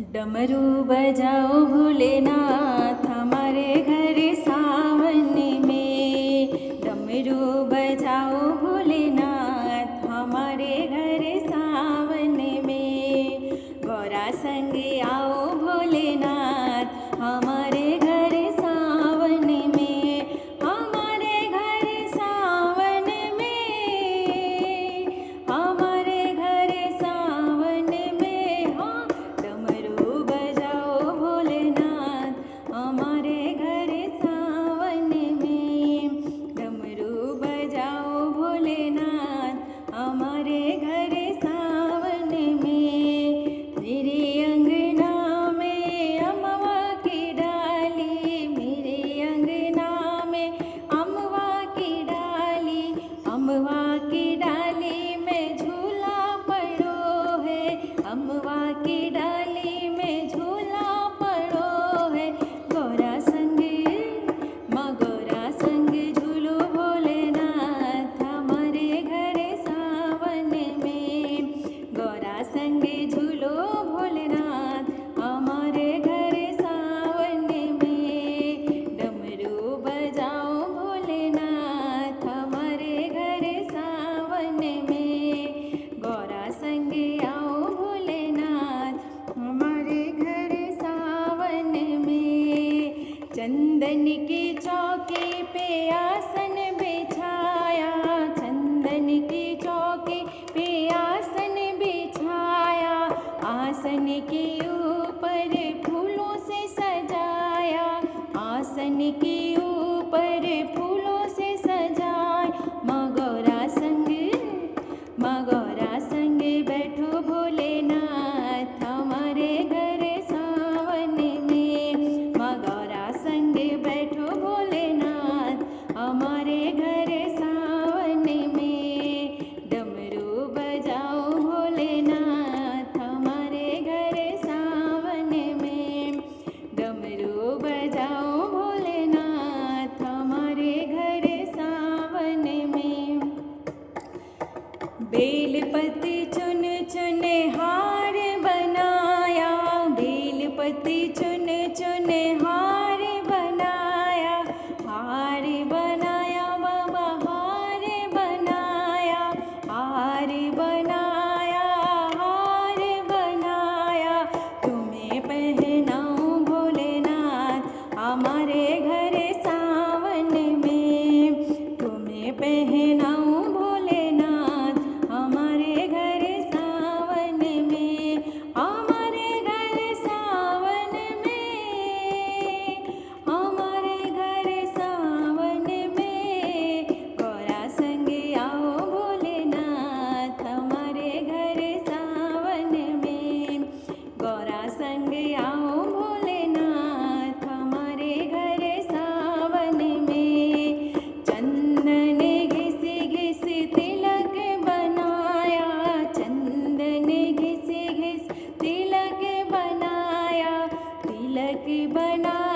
डमरू बजाओ भोलेनाथ हमारे घर सावन में। डमरू बजाओ भोलेनाथ हमारे घर सावन में। गौरा संग आओ भोलेनाथ हमारे घर सावन में। हमारे घर सावन में, हमारे घर सावन में। हाँ, डमरू बजाओ भोलेनाथ हमारे घर सावन में। डमरू बजाओ भोलेनाथ हमारे घर सावन में। मेरे अंगना में अमवा की डाली, मेरे अंगना में अमवा की डाली। अमवा की डाली में झूला पड़ो है, अमवा की डाली में झूला पड़ो है। गौरा संग माँ गौरा संग झूलो भोलेनाथ हमारे घर सावन में। गौरा संग झूलो भोलेनाथ हमारे घर सावन में। डमरू बजाओ भोलेनाथ हमारे घर सावन में। गौरा संग आओ भोलेनाथ हमारे घर सावन में। चंदन की चौकी पे आसन बिछाया, चंदन की चौकी पे आसन बिछाया। आसन के ऊपर फूलों से सजाया, आसन के ऊपर फूलों से सजाया। माँ गौरा संग बैठो भोलेनाथ हमारे घर सावन में। माँ गौरा संग बैठो भोलेनाथ हमारे घर सावन में। डमरू बजाओ भोलेनाथ हमारे घर सावन में। डमरू बजाओ भोलेनाथ हमारे घर सावन में। बेलपति चुन चुन हार बनाया, बेलपति चुन चुन हार बनाया। हार बनाया बाबा हार बनाया, हार बनाया, हार बनाया। तुम्हें पहनाऊं भोलेनाथ हमारे घर सावन में। तुम्हें पहनाऊं भोलेनाथ हमारे घर सावन में। हमारे घर सावन में, हमारे घर सावन में। गौरा संग आओ भोलेनाथ हमारे घर सावन में। गौरा संग आओ भोलेनाथ हमारे घर सावन में। चंदन घिस घिस तिलक बनाया, चंदन घिस घिस तिलक बनाया। तिलक बनाया